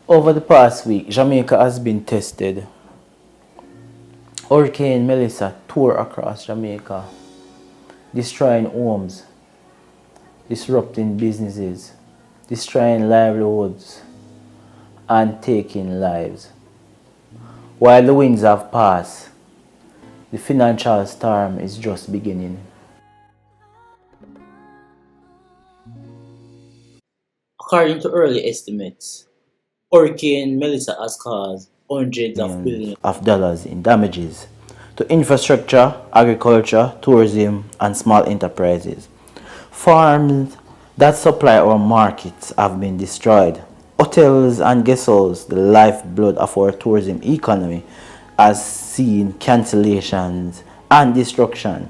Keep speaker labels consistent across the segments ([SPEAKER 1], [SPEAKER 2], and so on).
[SPEAKER 1] Over the past week, Jamaica has been tested. Hurricane Melissa tore across Jamaica, destroying homes, disrupting businesses, destroying livelihoods, and taking lives. While the winds have passed, the financial storm is just beginning.
[SPEAKER 2] According to early estimates, Hurricane Melissa has caused hundreds of
[SPEAKER 1] Millions
[SPEAKER 2] billions
[SPEAKER 1] of dollars in damages to infrastructure, agriculture, tourism, and small enterprises. Farms that supply our markets have been destroyed. Hotels and guest houses, the lifeblood of our tourism economy, has seen cancellations and destruction.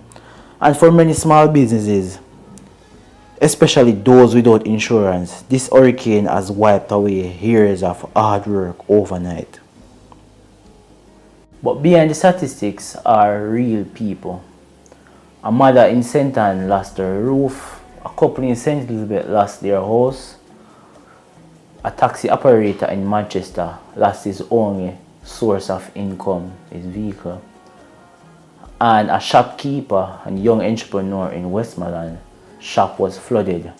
[SPEAKER 1] And for many small businesses, especially those without insurance, this hurricane has wiped away years of hard work overnight. But behind the statistics are real people. A mother in St. Anne lost her roof, a couple in St. Elizabeth lost their house, a taxi operator in Manchester lost his only source of income, his vehicle, and a shopkeeper and young entrepreneur in Westmoreland shop was flooded.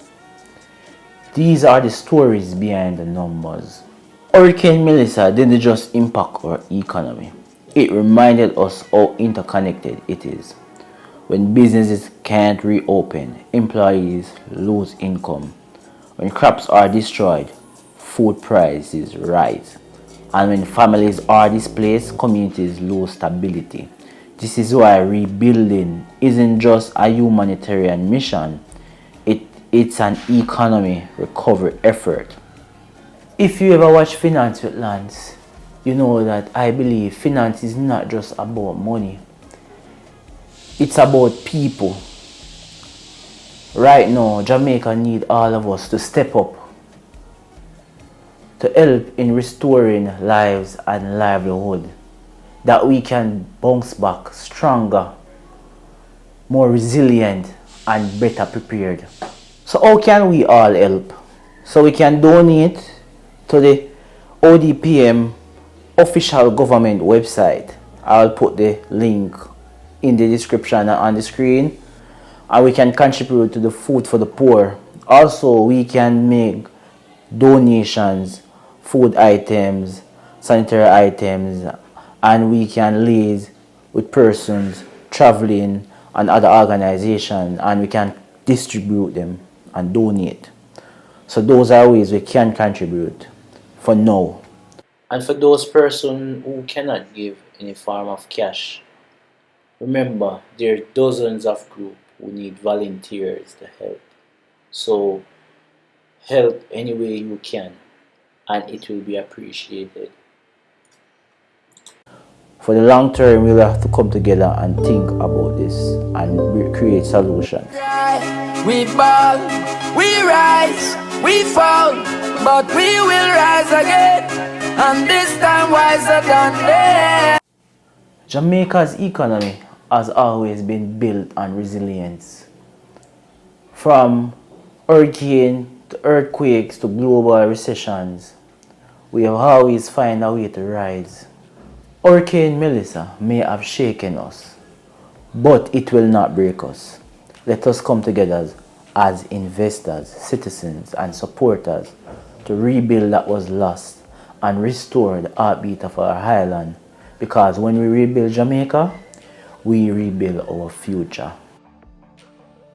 [SPEAKER 1] These are the stories behind the numbers. Hurricane Melissa didn't just impact our economy, it reminded us how interconnected it is. When businesses can't reopen, employees lose income. When crops are destroyed, food prices rise. And when families are displaced, communities lose stability. This is why rebuilding isn't just a humanitarian mission, it's an economy recovery effort. If you ever watch Finance with Lance, you know that I believe finance is not just about money. It's about people. Right now, Jamaica need all of us to step up to help in restoring lives and livelihood, that we can bounce back stronger, more resilient, and better prepared. So how can we all help? So we can donate to the ODPM official government website. I'll put the link in the description and on the screen, and we can contribute to the food for the poor. Also, we can make donations, food items, sanitary items, and we can liaise with persons traveling and other organizations, and we can distribute them and donate. So those are ways we can contribute for now. And for those persons who cannot give any form of cash, remember there are dozens of groups who need volunteers to help. So help any way you can, and it will be appreciated. For the long term, we'll have to come together and think about this and create solutions.
[SPEAKER 3] We fall, we rise, we fall, but we will rise again, and this time wiser than then.
[SPEAKER 1] Jamaica's economy has always been built on resilience. From hurricane to earthquakes to global recessions, we have always found a way to rise. Hurricane Melissa may have shaken us, but it will not break us. Let us come together as investors, citizens, and supporters to rebuild that was lost and restore the heartbeat of our island. Because when we rebuild Jamaica, we rebuild our future.